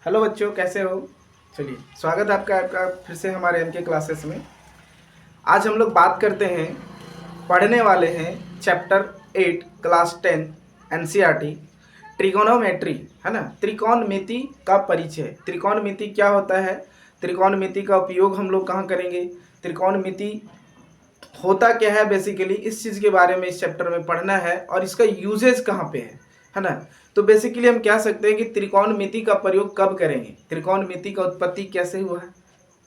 Hello बच्चों, कैसे हो। चलिए, स्वागत है आपका फिर से हमारे एम के क्लासेस में। आज हम लोग बात करते हैं, पढ़ने वाले हैं चैप्टर 8 क्लास 10 एनसीईआरटी ट्रिगोनोमेट्री, है ना। त्रिकोणमिति का परिचय। त्रिकोणमिति क्या होता है, त्रिकोणमिति का उपयोग हम लोग कहाँ करेंगे, त्रिकोणमिति होता क्या है, बेसिकली इस चीज़ के बारे में इस चैप्टर में पढ़ना है और इसका यूजेस कहाँ पे है ना। तो बेसिकली हम कह सकते हैं कि त्रिकोणमिति का प्रयोग कब करेंगे, त्रिकोणमिति का उत्पत्ति कैसे हुआ है,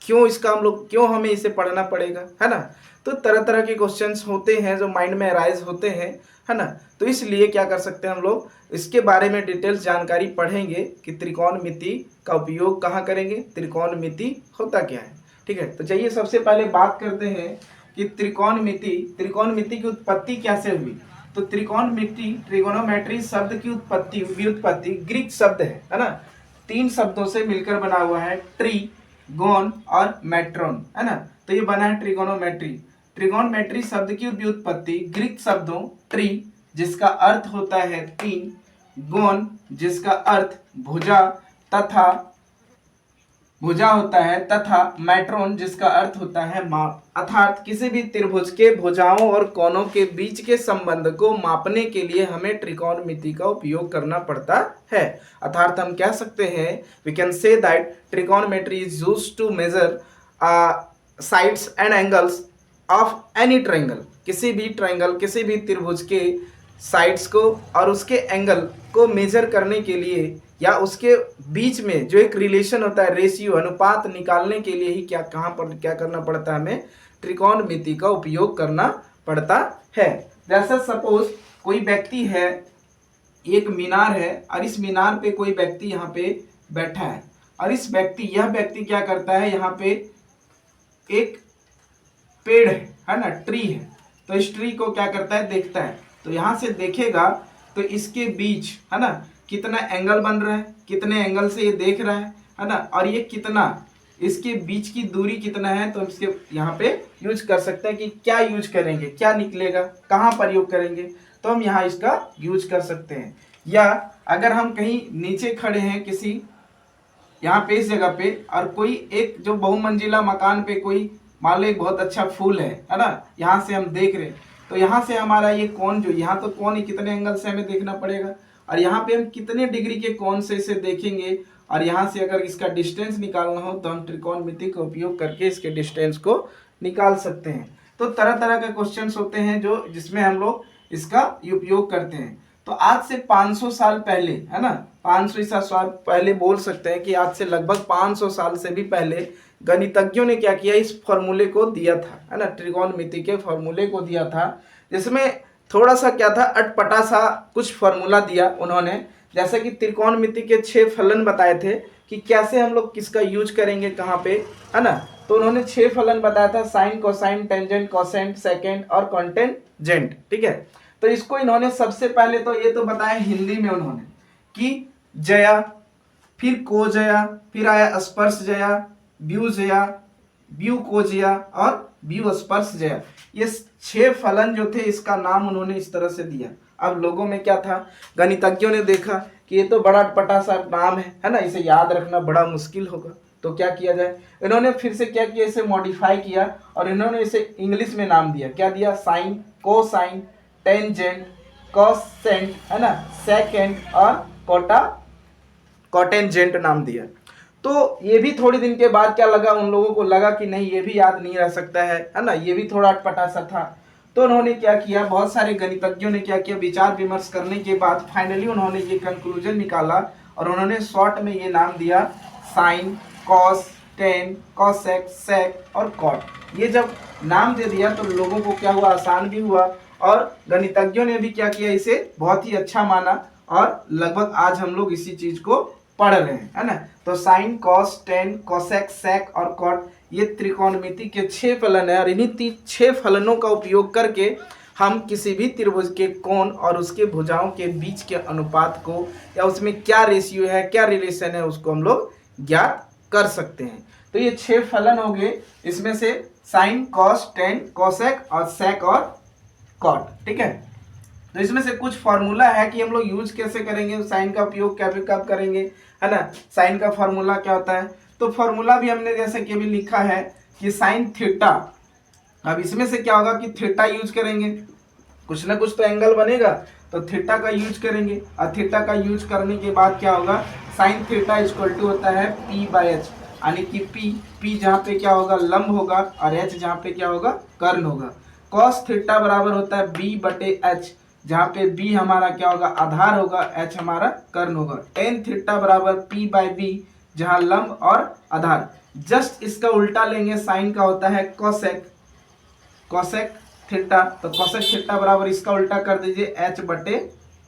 क्यों इसका हम लोग क्यों हमें इसे पढ़ना पड़ेगा, है ना। तो तरह तरह के क्वेश्चंस होते हैं जो माइंड में अराइज होते हैं, है ना। तो इसलिए क्या कर सकते हैं हम लोग, इसके बारे में डिटेल्स जानकारी पढ़ेंगे कि त्रिकोणमिति का उपयोग कहाँ करेंगे, त्रिकोणमिति होता क्या है। ठीक है, तो चलिए सबसे पहले बात करते हैं कि त्रिकोणमिति की उत्पत्ति कैसे हुई। तो त्रिकोणमिति, ट्रिगोनोमेट्री शब्द की व्युत्पत्ति ग्रीक शब्द है ना। 3 शब्दों से मिलकर बना हुआ है, ट्री, गोन और मेट्रोन, है ना। तो ये बना है ट्रिगोनोमेट्री। ट्रिगोनोमेट्री शब्द की व्युत्पत्ति ग्रीक शब्दों ट्री जिसका अर्थ होता है 3, गोन जिसका अर्थ भुजा होता है तथा मेट्रोन जिसका अर्थ होता है माप, अर्थात किसी भी त्रिभुज के भुजाओं और कोनों के बीच के संबंध को मापने के लिए हमें त्रिकोणमिति का उपयोग करना पड़ता है। अर्थात हम कह सकते हैं, we can say that trigonometry is used to measure sides and angles of any triangle. किसी भी ट्रायंगल, किसी भी त्रिभुज के साइड्स को और उसके एंगल को मेजर करने के लिए या उसके बीच में जो एक रिलेशन होता है, रेशियो, अनुपात निकालने के लिए ही क्या करना पड़ता है, हमें त्रिकोणमिति का उपयोग करना पड़ता है। जैसे सपोज कोई व्यक्ति है, एक मीनार है और इस मीनार पे कोई व्यक्ति यहाँ पे बैठा है और यह व्यक्ति क्या करता है, यहाँ पे एक पेड़ है ना, ट्री है। तो इस ट्री को क्या करता है, देखता है। तो यहाँ से देखेगा तो इसके बीच, है ना, कितना एंगल बन रहा है, कितने एंगल से ये देख रहा है ना, और ये कितना, इसके बीच की दूरी कितना है। तो इसके यहाँ पे यूज कर सकते हैं कि क्या यूज करेंगे, क्या निकलेगा, कहाँ प्रयोग करेंगे, तो हम यहाँ इसका यूज कर सकते हैं। या अगर हम कहीं नीचे खड़े हैं किसी यहाँ पे इस जगह पे और कोई एक जो बहुमंजिला मकान पे कोई मान लो एक बहुत अच्छा फूल है ना, यहाँ से हम देख रहे हैं। तो यहाँ से हमारा ये कोण, जो यहाँ तो कोण कितने एंगल से हमें देखना पड़ेगा और यहाँ पे हम कितने डिग्री के कोण से इसे देखेंगे, और यहाँ से अगर इसका डिस्टेंस निकालना हो तो हम त्रिकोणमिति का उपयोग करके इसके डिस्टेंस को निकाल सकते हैं। तो तरह तरह के क्वेश्चंस होते हैं जो जिसमें हम लोग इसका उपयोग करते हैं। तो आज से 500 साल पहले, है ना, 500 ईसा साल पहले बोल सकते हैं कि आज से लगभग 500 साल से भी पहले गणितज्ञों ने क्या किया, इस फॉर्मूले को दिया था, है ना, त्रिकोणमिति के फॉर्मूले को दिया था, जिसमें थोड़ा सा क्या था, अटपटा सा कुछ फॉर्मूला दिया उन्होंने। जैसे कि त्रिकोणमिति के 6 फलन बताए थे कि कैसे हम लोग किसका यूज करेंगे कहाँ पे, है ना। तो उन्होंने 6 फलन बताया था, sine, cosine, tangent, cosecant, secant और कॉन्टेंजेंट। ठीक है, तो इसको इन्होंने सबसे पहले तो ये तो बताया हिंदी में उन्होंने कि जया, फिर को जया, फिर आया स्पर्श जया, व्यू जया, व्यू को जया और व्यू स्पर्श जया। ये 6 फलन जो थे इसका नाम उन्होंने इस तरह से दिया। अब लोगों में क्या था, गणितज्ञों ने देखा कि ये तो बड़ा अटपटा सा नाम है ना, इसे याद रखना बड़ा मुश्किल होगा, तो क्या किया जाए। इन्होंने फिर से क्या किया, इसे मॉडिफाई किया और इन्होंने इसे इंग्लिश में नाम दिया। क्या दिया, साइन, कोसाइन, टेंजेंट, कोसेंट, है ना, सेकेंड और कॉटेंजेंट नाम दिया। तो ये भी थोड़ी दिन के बाद क्या लगा, उन लोगों को लगा कि नहीं ये भी याद नहीं रह सकता है ना, ये भी थोड़ा अटपटा सा था। तो उन्होंने क्या किया, बहुत सारे गणितज्ञों ने क्या किया, विचार विमर्श करने के बाद फाइनली उन्होंने ये कंक्लूजन निकाला और उन्होंने शॉर्ट में ये नाम दिया, साइन, कॉस, टेन, कॉसेक, सेक और कॉट। ये जब नाम दे दिया तो लोगों को क्या हुआ, आसान भी हुआ और गणितज्ञों ने भी क्या किया, इसे बहुत ही अच्छा माना और लगभग आज हम लोग इसी चीज को पढ़ रहे हैं, है ना। तो साइन, कॉस, टेन, कोसेक, सेक और कॉट ये त्रिकोणमिति के 6 फलन है और इन्हीं 6 फलनों का उपयोग करके हम किसी भी त्रिभुज के कोण और उसके भुजाओं के बीच के अनुपात को या उसमें क्या रेशियो है, क्या रिलेशन है, उसको हम लोग ज्ञात कर सकते हैं। तो ये 6 फलन हो गए, इसमें से साइन, कॉस, टेन, कोसेक और सेक और कॉट। ठीक है, तो इसमें से कुछ फॉर्मूला है कि हम लोग यूज कैसे करेंगे, साइन का उपयोग कब करेंगे, है ना। साइन का फॉर्मूला क्या होता है, तो फॉर्मूला भी हमने जैसे कि अभी लिखा है कि साइन थीटा। अब इसमें से क्या होगा कि थीटा यूज करेंगे, कुछ ना कुछ तो एंगल बनेगा, तो थीटा का यूज करेंगे। और थीटा का यूज करने के बाद क्या होगा, साइन थीटा इक्वल टू होता है पी बाय एच, यानी कि पी जहाँ पे क्या होगा लंब होगा और एच जहाँ पे क्या होगा कर्ण होगा। कॉस थीटा बराबर होता है बी बटे एच, जहाँ पे बी हमारा क्या होगा आधार होगा, एच हमारा कर्ण होगा। टेन थीटा बराबर पी बाय बी, जहाँ लंब और आधार। जस्ट इसका उल्टा लेंगे, साइन का होता है कोसेक थीटा, तो कोसेक थीटा बराबर इसका उल्टा कर दीजिए एच बटे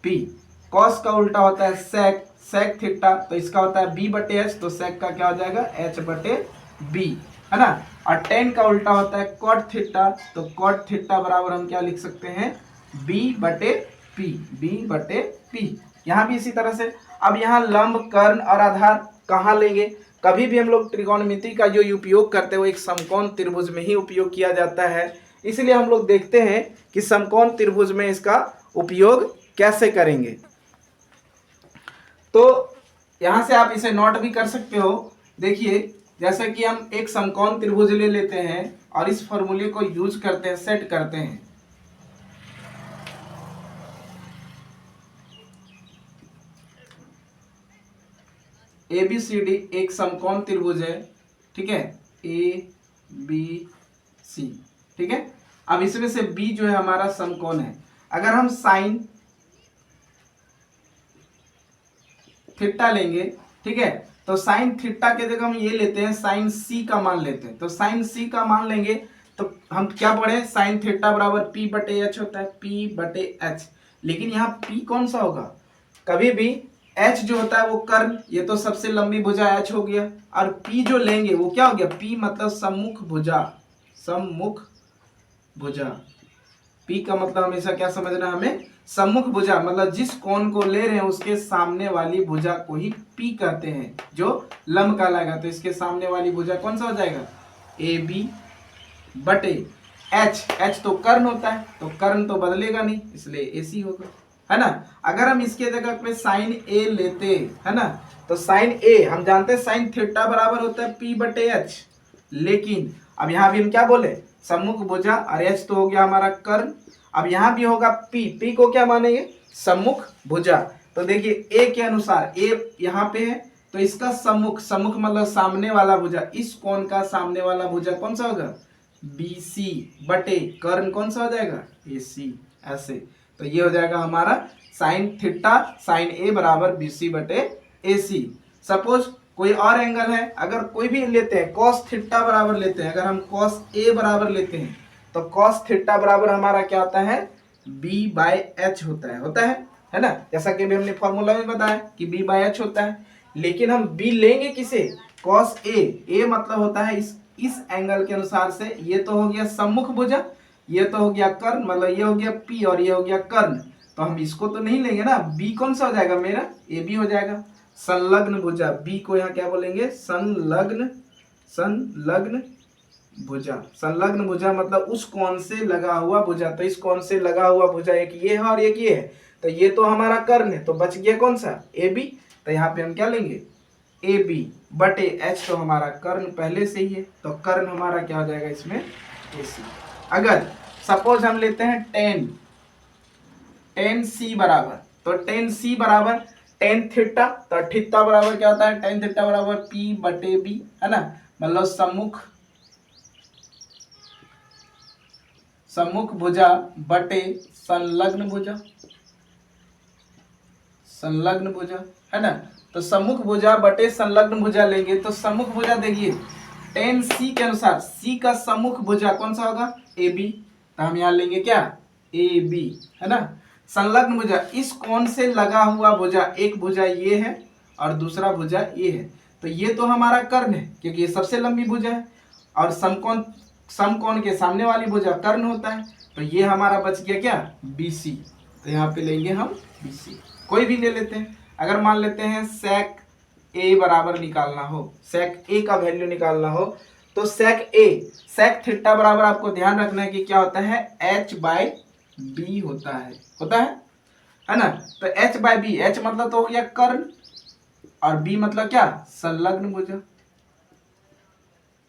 पी। कॉस का उल्टा होता है सेक थीटा, तो इसका होता है बी बटे एच, तो सेक का क्या हो जाएगा एच बटे बी, है ना। और टेन का उल्टा होता है कॉट थीटा, तो कॉट थीटा बराबर हम क्या लिख सकते हैं बी बटे पी। यहाँ भी इसी तरह से। अब यहाँ लंब कर्ण और आधार कहाँ लेंगे, कभी भी हम लोग त्रिकोणमिति का जो उपयोग करते हैं वो एक समकोण त्रिभुज में ही उपयोग किया जाता है। इसलिए हम लोग देखते हैं कि समकोण त्रिभुज में इसका उपयोग कैसे करेंगे। तो यहां से आप इसे नोट भी कर सकते हो। देखिए जैसे कि हम एक समकोण त्रिभुज ले लेते हैं और इस फॉर्मूले को यूज करते हैं, सेट करते हैं। ए बी सी डी एक समकोण त्रिभुज है, ठीक है, ए बी सी, ठीक है। अब इसमें से बी जो है हमारा समकोण है। अगर हम साइन थीटा लेंगे, ठीक है, तो साइन थीटा के जगह हम ये लेते हैं साइन सी का मान लेते हैं। तो साइन सी का मान लेंगे तो हम क्या पढ़े, साइन थीटा बराबर पी बटे एच होता है, पी बटे एच। लेकिन यहाँ पी कौन सा होगा, कभी भी एच जो होता है वो कर्ण, ये तो सबसे लंबी भुजा एच हो गया, और पी जो लेंगे वो क्या हो गया, पी मतलब सम्मुख भुजा। पी का मतलब हमेशा क्या समझना हमें, सम्मुख भुजा, मतलब जिस कोण को ले रहे हैं उसके सामने वाली भुजा को ही पी कहते हैं, जो लंब कहलाएगा। तो इसके सामने वाली भुजा कौन सा हो जाएगा, ए बी बटे एच तो कर्ण होता है, तो कर्ण तो बदलेगा नहीं, इसलिए ए सी होगा, है ना। अगर हम इसके जगह पे साइन ए लेते, है ना, तो साइन ए हम जानते हैं साइन थीटा बराबर होता है पी बटे एच। लेकिन अब यहाँ भी हम क्या बोले, सम्मुख भुजा, और एच तो हो गया हमारा कर्ण। अब यहाँ भी होगा पी को क्या मानेंगे, सम्मुख भुजा। तो देखिए ए के अनुसार, ए यहाँ पे है तो इसका सम्मुख मतलब सामने वाला भुजा, इस कोण का सामने वाला भुजा कौन सा होगा, बी सी बटे कर्ण कौन सा हो जाएगा, ए सी, ऐसे। तो ये हो जाएगा हमारा साइन थीटा साइन ए बराबर बी सी बटे ए सी। सपोज कोई और एंगल है, अगर कोई भी लेते हैं कॉस थीटा बराबर लेते हैं, अगर हम कॉस ए बराबर लेते हैं तो कॉस थीटा बराबर हमारा क्या होता है, बी बाय एच होता है ना। जैसा कि हमने फॉर्मूला में बताया कि बी बाय एच होता है। लेकिन हम बी लेंगे किसे, कॉस ए मतलब होता है इस एंगल के अनुसार से, ये तो हो गया सम्मुख भुजा, ये तो हो गया कर्ण, मतलब ये हो गया पी और ये हो गया कर्ण। तो हम इसको तो नहीं लेंगे ना, बी कौन सा हो जाएगा मेरा, ए बी हो जाएगा। संलग्न भुजा, बी को यहाँ क्या बोलेंगे, संलग्न भुजा मतलब उस कोण से लगा हुआ भुजा। तो इस कोण से लगा हुआ भुजा एक ये है और एक ये है, तो ये तो हमारा कर्ण है, तो बच गया कौन सा, ए बी। तो यहाँ पे हम क्या लेंगे, ए बी बटे एच, तो हमारा कर्ण पहले से ही है, तो कर्ण हमारा क्या हो जाएगा इसमें, ए सी। अगर सपोज हम लेते हैं टेन सी बराबर, तो टेन सी बराबर टेन थीटा, तो थीटा बराबर क्या होता है, टेन थीटा बराबर पी बटे बी, है ना, मतलब सम्मुख भुजा बटे संलग्न भुजा, है ना। तो सम्मुख भुजा बटे संलग्न भुजा लेंगे, तो सम्मुख भुजा देखिए टेन सी के अनुसार, सी का सम्मुख भुजा कौन सा होगा, ए बी। तो हम यहाँ लेंगे क्या, ए बी, है ना। संलग्न भुजा, इस कोण से लगा हुआ भुजा, एक भुजा ये है और दूसरा भुजा ये है, तो ये तो हमारा कर्ण है क्योंकि ये सबसे लंबी भुजा है, और समकोण के सामने वाली भुजा कर्ण होता है, तो ये हमारा बच गया क्या, बी सी। तो यहाँ पे लेंगे हम बी सी, कोई भी ले लेते हैं। अगर मान लेते हैं सेक ए बराबर निकालना हो, सेक ए का वैल्यू निकालना हो, तो सेक थीटा बराबर आपको ध्यान रखना है कि क्या होता है, एच बाय बी होता है, है ना। तो एच बाई बी, एच मतलब तो हो गया कर्ण और बी मतलब क्या, संलग्न भुजा,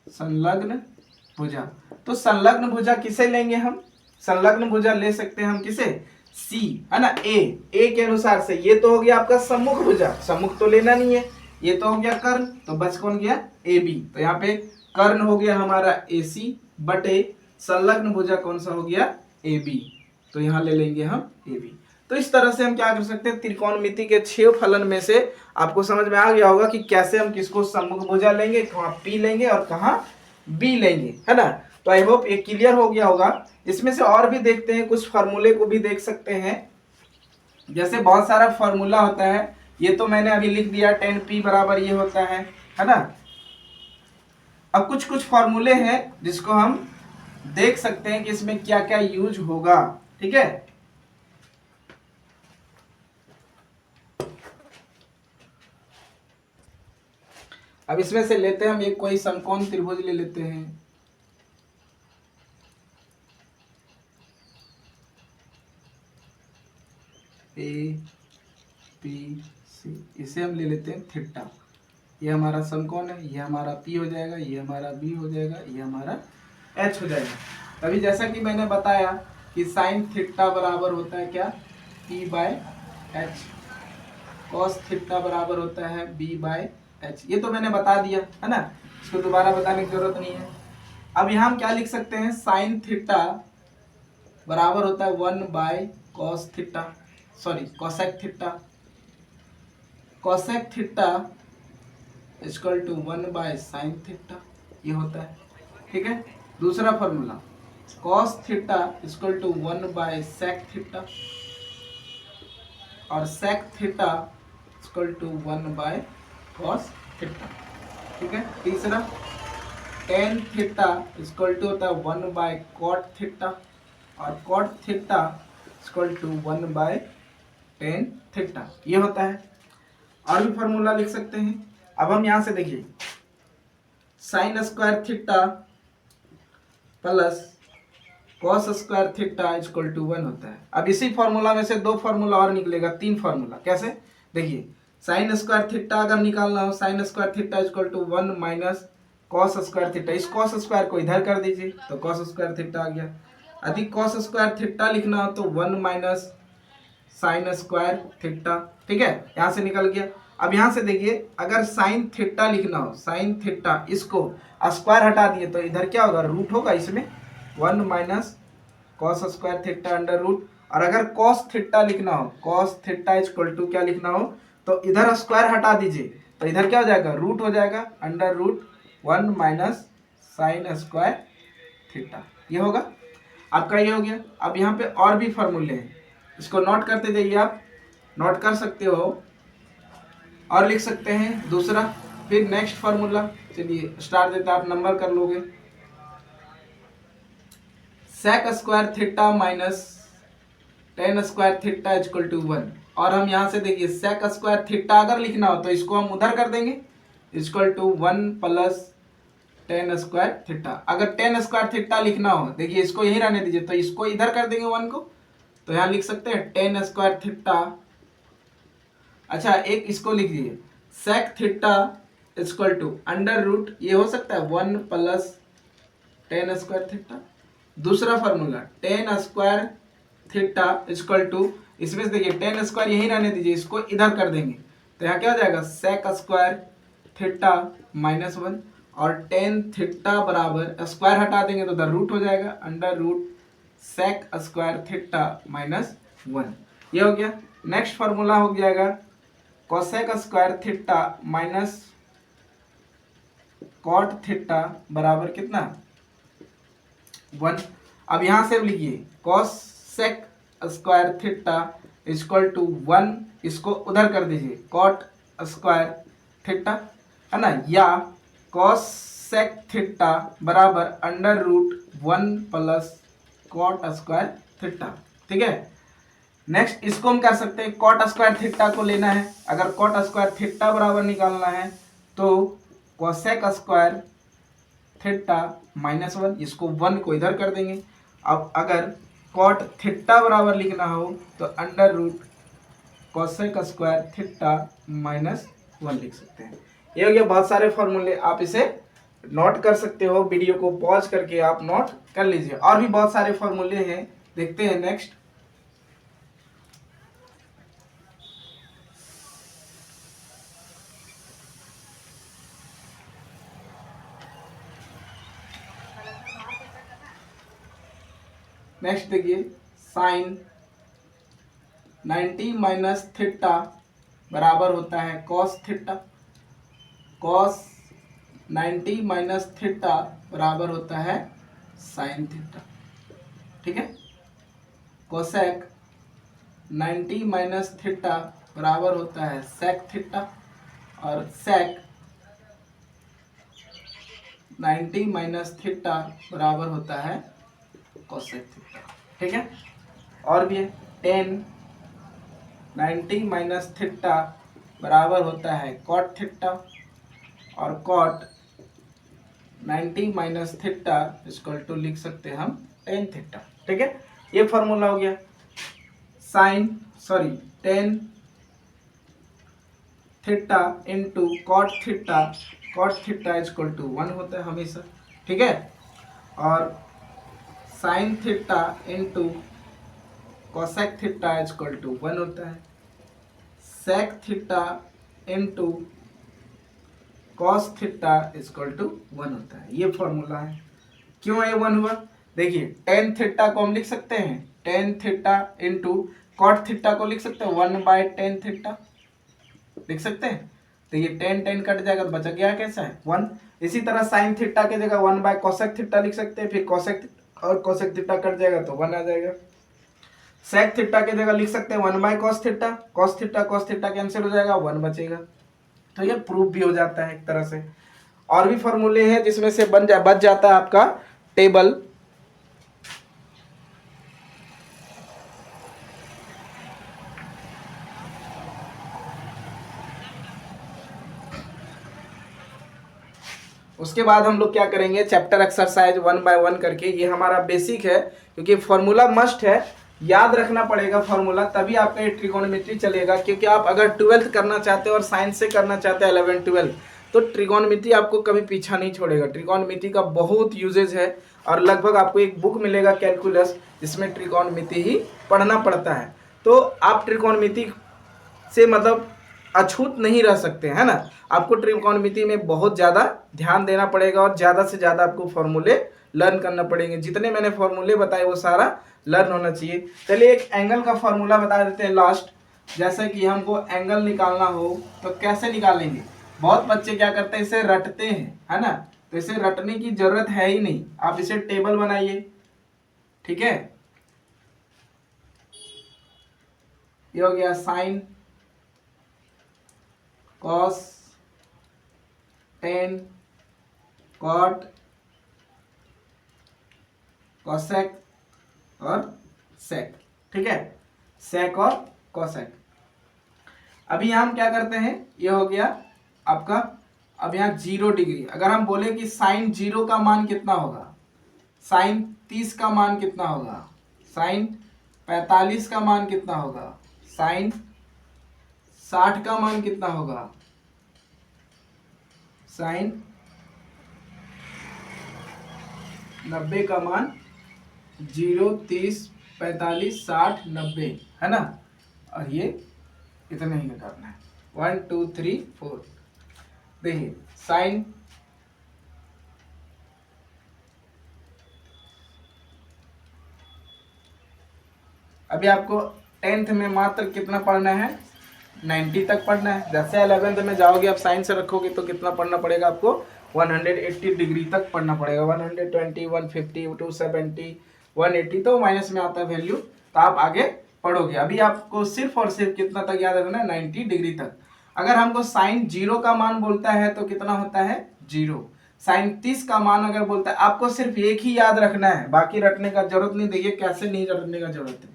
संलग्न भुजा। तो संलग्न भुजा किसे लेंगे हम, संलग्न भुजा ले सकते हैं हम किसे, सी, है ना। ए के अनुसार से ये तो हो गया आपका सम्मुख भुजा, सम्मुख तो लेना नहीं है, ये तो हो गया कर्ण, तो बच कौन गया, ए बी। तो यहाँ पे कर्ण हो गया हमारा ए सी बटे संलग्न भुजा कौन सा हो गया, ए बी। तो यहाँ ले लेंगे हम ए बी। तो इस तरह से हम क्या कर सकते हैं, त्रिकोणमिति के 6 फलन में से आपको समझ में आ गया होगा कि कैसे हम किसको सम्मुख भुजा लेंगे, कहाँ पी लेंगे और कहाँ बी लेंगे, है ना। तो आई होप ये क्लियर हो गया होगा। इसमें से और भी देखते हैं, कुछ फार्मूले को भी देख सकते हैं। जैसे बहुत सारा फार्मूला होता है, ये तो मैंने अभी लिख दिया, 10p बराबर ये होता है ना। अब कुछ कुछ फार्मूले हैं जिसको हम देख सकते हैं कि इसमें क्या क्या यूज होगा, ठीक है। अब इसमें से लेते हैं हम एक कोई समकोण त्रिभुज ले लेते हैं, ए पी सी, इसे हम ले लेते हैं थीटा। ये हमारा समकोण है, ये हमारा पी हो जाएगा, ये हमारा बी हो जाएगा, ये हमारा एच हो जाएगा। तभी जैसा कि मैंने बताया कि साइन थीटा बराबर होता है क्या, P by H, cos theta बराबर होता है बी बाय एच। ये तो मैंने बता दिया, है ना, इसको दोबारा बताने की जरूरत नहीं है। अब यहाँ हम क्या लिख सकते हैं, साइन थीटा बराबर होता है 1 by cos theta, sorry cosec theta, cosec theta equal to 1 by sine theta, ये होता है, ठीक है। दूसरा formula cos theta equal to 1 by sec theta, और sec theta equal to 1 by cos theta, ठीक है। तीसरा टेन थीटा इक्वल टू होता है 1 बाय कॉट थीटा, और cot theta equal to 1 by tan theta, ये होता है। और भी फॉर्मूला लिख सकते हैं। अब हम यहां से देखिए, sine square theta plus cos square theta equal to 1 होता है। अब इसी फॉर्मूला में से 2 फॉर्मूला और निकलेगा, 3 फॉर्मूला। कैसे, देखिए साइन स्क्वायर थीटा अगर निकालना हो, sine square theta equal to 1 minus cos square theta, इस कॉस स्क्वायर को इधर कर दीजिए तो कॉस स्क्वायर थीटा आ गया। यदि कॉस स्क्वायर थीटा लिखना हो तो 1 माइनस साइन स्क्वायर थीटा, ठीक है, यहाँ से निकल गया। अब यहाँ से देखिए, अगर साइन थीटा लिखना हो, साइन थीटा, इसको स्क्वायर हटा दिए तो इधर क्या होगा, रूट होगा इसमें, 1 minus cos square theta under root. और अगर कॉस थीटा लिखना हो, कॉस थीटा इक्वल टू क्या लिखना हो, तो इधर स्क्वायर हटा दीजिए तो इधर क्या हो जाएगा, रूट हो जाएगा, under root 1 minus sine square theta, ये होगा आपका, ये हो गया। अब यहाँ पे और भी फॉर्मूले हैं, इसको नोट करते जाइए, आप नोट कर सकते हो और लिख सकते हैं। दूसरा फिर नेक्स्ट फार्मूला, चलिए स्टार देता, आप नंबर कर लोगे, sec square theta minus tan square theta equal to 1। और हम यहाँ से देखिए, सेक स्क्वायर थीटा अगर लिखना हो तो इसको हम उधर कर देंगे, equal to 1 plus tan square theta. अगर टेन स्क्वायर थीटा लिखना हो, देखिए इसको यही रहने दीजिए तो इसको इधर कर देंगे 1 को, तो यहाँ लिख सकते हैं टेन स्क्वायर थीटा। अच्छा, एक इसको लिख दीजिए, sec theta equal to under root, ये हो सकता है 1 प्लस टेन स्क्वायर थीटा। दूसरा formula tan square theta equal to, इसमें से देखिए टेन स्क्वायर यही रहने दीजिए, इसको इधर कर देंगे तो यहाँ क्या हो जाएगा, सेक स्क्वायर थीटा माइनस 1, और टेन थीटा बराबर स्क्वायर हटा देंगे तो उधर रूट हो जाएगा, under root sec square theta minus 1, ये हो गया। नेक्स्ट फार्मूला हो जाएगा cosec square theta minus cot theta बराबर कितना, 1। अब यहां से लिखिए cosec square theta equal to 1, इसको उधर कर दीजिए, कॉट स्क्वायर थीटा, है ना, या कोसेक थीटा बराबर under root 1 plus cot square theta, ठीक है। नेक्स्ट इसको हम कर सकते हैं, कॉट स्क्वायर थीटा को लेना है, अगर कॉट स्क्वायर थीटा बराबर निकालना है तो कोसेक स्क्वायर थीटा माइनस 1, इसको 1 को इधर कर देंगे। अब अगर कॉट थीटा बराबर लिखना हो तो under root cosec square theta -1 लिख सकते हैं। ये हो गया बहुत सारे फॉर्मूले, आप इसे नोट कर सकते हो, वीडियो को पॉज करके आप नोट कर लीजिए। और भी बहुत सारे फॉर्मूले हैं, देखते हैं नेक्स्ट। नेक्स्ट देखिए, साइन 90 माइनस थीटा बराबर होता है cos theta. Cos 90 minus theta बराबर होता है साइन थीटा, ठीक है। कोसेक 90 माइनस थीटा बराबर होता है सेक थीटा, और सेक 90 माइनस थीटा बराबर होता है कोसेक थीटा, ठीक है। और भी है, टेन 90 माइनस थीटा बराबर होता है कॉट थीटा, और cot 90 minus theta equal to लिख सकते हैं हम टेन थीटा, ठीक है। ये फॉर्मूला हो गया। Tan theta into cot theta, cot theta equal to 1 होता है हमेशा, ठीक है। और sine theta into cosec theta equal to 1 होता है। Sec theta into cos theta equal to 1 होता है। ये फॉर्मूला है। क्यों ये 1 हुआ? देखिए, टेन थीटा को हम लिख सकते हैं tan theta into cot theta को लिख सकते हैं 1/10 थीटा, लिख सकते हैं। तो ये टेन कट जाएगा तो बचा गया कैसा है 1। इसी तरह साइन थीटा की जगह 1/कोसेक थीटा लिख सकते हैं, फिर कोसेक और कोसेक थीटा कट जाएगा तो 1 आ जाएगा। सेक थीटा की जगह लिख सकते हैं 1/कॉस थीटा, कॉस थीटा कैंसिल हो जाएगा, 1 बचेगा। तो ये प्रूफ भी हो जाता है एक तरह से। और भी फॉर्मूले हैं जिसमें से बच जाता है आपका टेबल। उसके बाद हम लोग क्या करेंगे, चैप्टर एक्सरसाइज 1 बाय 1 करके। ये हमारा बेसिक है, क्योंकि फॉर्मूला मस्ट है, याद रखना पड़ेगा फॉर्मूला, तभी आपका ये ट्रिगोनोमेट्री चलेगा। क्योंकि आप अगर 12th करना चाहते हो और साइंस से करना चाहते हैं 11 12, तो ट्रिगोनोमेट्री आपको कभी पीछा नहीं छोड़ेगा। ट्रिगोनोमेट्री का बहुत यूजेज है, और लगभग आपको एक बुक मिलेगा कैलकुलस, जिसमें ट्रिगोनोमेट्री ही पढ़ना पड़ता है। तो आप ट्रिगोनोमेट्री से मतलब अछूत नहीं रह सकते, है ना। आपको ट्रिगोनोमेट्री में बहुत ज़्यादा ध्यान देना पड़ेगा, और ज़्यादा से ज़्यादा आपको फॉर्मूले लर्न करना पड़ेंगे। जितने मैंने फॉर्मूले बताए वो सारा लर्न होना चाहिए। चलिए एक एंगल का फॉर्मूला बता देते हैं लास्ट। जैसे कि हमको एंगल निकालना हो तो कैसे निकालेंगे। बहुत बच्चे क्या करते हैं, इसे रटते हैं, है ना। तो इसे रटने की जरूरत है ही नहीं, आप इसे टेबल बनाइए, ठीक है। ये हो गया sine, cos, tan, cot, cosec और सेक, ठीक है। सेक और कोसेक। अभी हम क्या करते हैं, ये हो गया आपका। अब यहाँ 0 डिग्री, अगर हम बोले कि साइन 0 का मान कितना होगा, साइन 30 का मान कितना होगा, साइन 45 का मान कितना होगा, साइन 60 का मान कितना होगा, साइन 90 का मान 0, 30, 45, 60, 90, है ना। और ये इतना ही करना है, 1 2 3 4। देखिए साइन अभी आपको 10th में मात्र कितना पढ़ना है, 90 तक पढ़ना है। जैसे 11th में जाओगे, आप साइंस से रखोगे तो कितना पढ़ना पड़ेगा आपको, 180 डिग्री तक पढ़ना पड़ेगा। 120, 150, 270, 180, तो माइनस में आता है वैल्यू, तो आप आगे पढ़ोगे। अभी आपको सिर्फ और सिर्फ कितना तक याद रखना है, 90 डिग्री तक। अगर हमको साइन 0 का मान बोलता है तो कितना होता है 0। साइन 30 का मान अगर बोलता है, आपको सिर्फ एक ही याद रखना है, बाकी रटने का जरूरत नहीं। देखिए कैसे नहीं रटने का जरूरत है।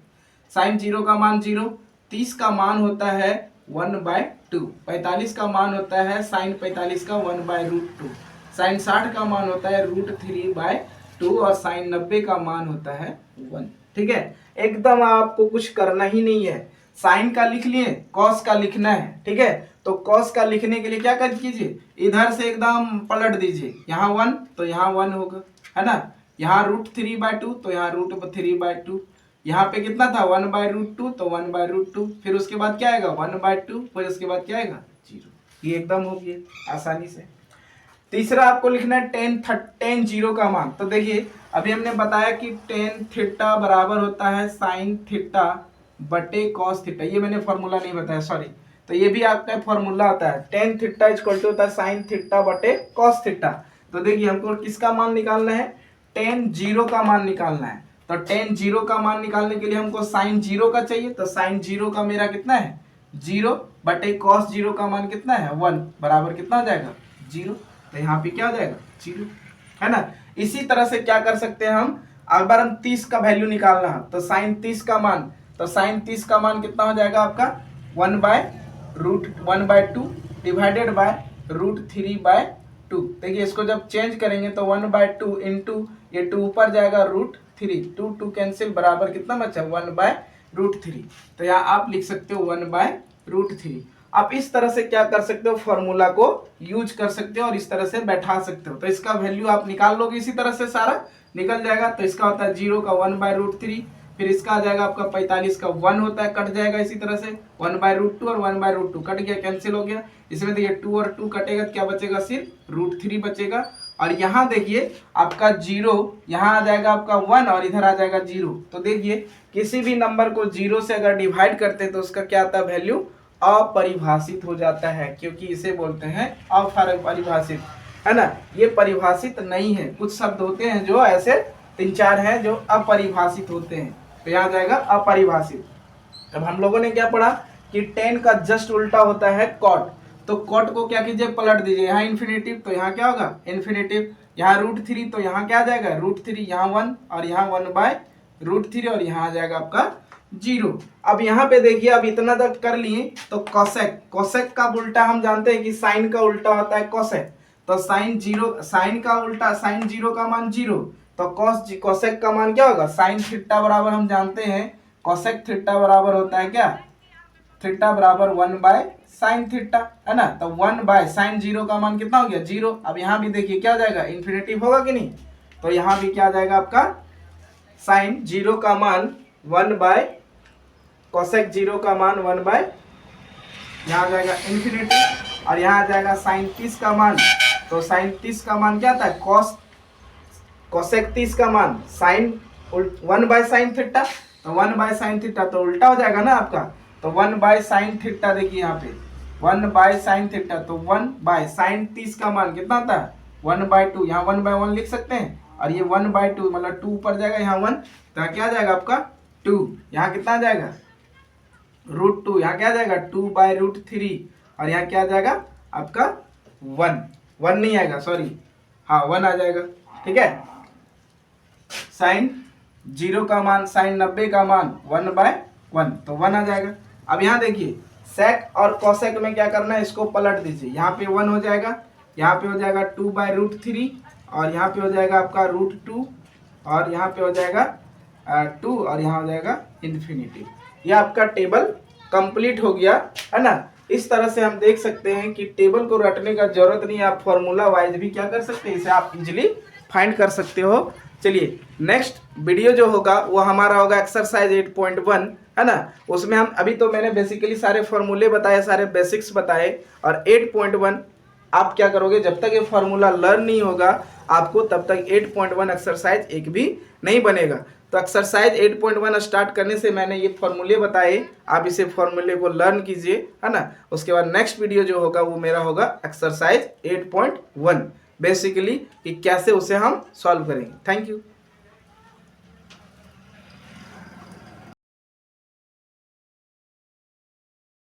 साइन 0 का मान 0, 30 का मान होता है 1/2, 45 का मान होता है साइन 45 का 1/√2, साइन 60 का मान होता है √3/2, और साइन 90 का मान होता है 1, ठीक है। एकदम आपको कुछ करना ही नहीं है, साइन का लिख लिए, कॉस का लिखना है, ठीक है। तो कॉस का लिखने के लिए क्या कर कीजिए, इधर से एकदम पलट दीजिए, यहाँ 1 तो यहाँ 1 होगा, है ना। यहाँ √3/2 तो यहाँ √3/2, यहाँ पे कितना था 1/√2 तो 1/√2, फिर उसके बाद क्या आएगा 1/2, फिर उसके बाद क्या आएगा 0। ये एकदम हो गया आसानी से। तीसरा आपको लिखना है tan 0 का मान। तो देखिए अभी हमने बताया कि tan थीटा बराबर होता है sin थीटा बटे cos थीटा। ये मैंने फॉर्मूला नहीं बताया, सॉरी। तो ये भी आपका फॉर्मूला होता है, tan थीटा इक्वल टू होता है sin थीटा बटे cos थीटा। तो देखिए हमको किसका मान निकालना है, tan 0 का मान निकालना है। तो tan 0 का मान निकालने के लिए हमको sin 0 का चाहिए। तो sin 0 का मेरा कितना है 0 बटे cos 0 का मान कितना है 1 बराबर कितना हो जाएगा 0। तो यहाँ पे क्या हो जाएगा 0, है ना। इसी तरह से क्या कर सकते हैं हम, अगर हम 30 का वैल्यू निकालना है तो sin 30 का मान, तो sin 30 का मान कितना हो जाएगा आपका 1/√1/2 डिवाइडेड बाय √3/2। देखिए इसको जब चेंज करेंगे तो 1/2 इंटू ये 2 ऊपर जाएगा √3, 2 कैंसिल बराबर कितना बचा 1/√3। तो यहाँ आप लिख सकते हो 1/√3। आप इस तरह से क्या कर सकते हो, फॉर्मूला को यूज कर सकते हो और इस तरह से बैठा सकते हो। तो इसका वैल्यू आप निकाल लोगे, इसी तरह से सारा निकल जाएगा। तो इसका होता है 0 का 1/√3, फिर इसका आ जाएगा आपका 45 का 1 होता है, कट जाएगा इसी तरह से 1/√2 और 1/√2 कट गया, कैंसिल हो गया। इसमें देखिए 2 और 2 कटेगा, क्या बचेगा सिर्फ √3 बचेगा। और यहाँ देखिए आपका 0, यहाँ आ जाएगा आपका 1 और इधर आ जाएगा 0। तो देखिए किसी भी नंबर को 0 से अगर डिवाइड करते हैं तो उसका क्या आता है वैल्यू अपरिभाषित हो जाता है, क्योंकि इसे बोलते हैं अपरिभाषित, है ना। ये परिभाषित नहीं है, कुछ शब्द होते हैं जो ऐसे 3-4 हैं जो अपरिभाषित होते हैं। तो यहाँ जाएगा अपरिभाषित। अब हम लोगों ने क्या पढ़ा कि tan का जस्ट उल्टा होता है cot। तो cot को क्या कीजिए पलट दीजिए, यहाँ इन्फिनेटिव तो यहाँ क्या होगा इन्फिनेटिव, यहाँ √3 तो यहाँ क्या आ जाएगा √3, यहाँ 1 और यहाँ 1/√3 और यहाँ आ जाएगा आपका 0। अब यहाँ पे देखिए अब इतना तक कर लिए तो कोसेक का उल्टा हम जानते हैं कि साइन का उल्टा होता है कोसेक। तो साइन का उल्टा sin 0 का मान 0, तो कोसेक का मान क्या होगा sin थीटा बराबर हम जानते हैं कोसेक थीटा बराबर होता है क्या, थीटा बराबर 1/sin थीटा, है ना। तो 1/sin 0 का मान कितना हो गया 0। अब यहाँ भी देखिए क्या हो जाएगा इन्फिनेटिव होगा कि नहीं, तो यहाँ भी क्या आ जाएगा आपका sin 0 का मान 1/कोसेक 0 का मान 1/, यहाँ आ जाएगा इन्फिनेटिव। और यहाँ आ जाएगा sin 30 का मान, तो sin 30 का मान क्या था कोसेक 30 का मान sin 1/sin थीटा, तो 1/sin थीटा तो उल्टा हो जाएगा ना आपका। तो 1/sin थीटा देखिए यहाँ पे 1/sin थीटा, तो 1/sin 30 का मान कितना था 1/2, यहाँ 1/1 लिख सकते हैं। और ये 1/2 मतलब 2 ऊपर जाएगा, यहाँ 1 तो क्या आ जाएगा आपका 2, यहाँ कितना आ जाएगा √2, यहाँ क्या आ जाएगा 2/√3 और यहाँ क्या आ जाएगा आपका 1 नहीं आएगा सॉरी, हाँ 1 आ जाएगा, ठीक है। sin 0 का मान sin 90 का मान 1/1 तो 1 आ जाएगा। अब यहाँ देखिए सेक और कोसेक में क्या करना है, इसको पलट दीजिए, यहाँ पे 1 हो जाएगा, यहाँ पे हो जाएगा 2/√3 और यहाँ पे हो जाएगा आपका √2 और यहाँ पे हो जाएगा 2 और यहाँ हो जाएगा इन्फिनिटी। ये आपका टेबल कंप्लीट हो गया, है ना। इस तरह से हम देख सकते हैं कि टेबल को रटने का जरूरत नहीं, आप फॉर्मूला वाइज भी क्या कर सकते हैं, इसे आप इजीली फाइंड कर सकते हो। चलिए नेक्स्ट वीडियो जो होगा वो हमारा होगा एक्सरसाइज 8.1, है ना। उसमें हम अभी तो मैंने बेसिकली सारे फॉर्मूले बताए, सारे बेसिक्स बताए, और 8.1 आप क्या करोगे जब तक ये फॉर्मूला लर्न नहीं होगा आपको तब तक 8.1 एक्सरसाइज एक भी नहीं बनेगा। तो एक्सरसाइज 8.1 स्टार्ट करने से मैंने ये फॉर्मूले बताए, आप इसे फॉर्मूले को लर्न कीजिए, है ना। उसके बाद नेक्स्ट वीडियो जो होगा वो मेरा होगा एक्सरसाइज 8.1 बेसिकली कि कैसे उसे हम सॉल्व करेंगे। Thank you.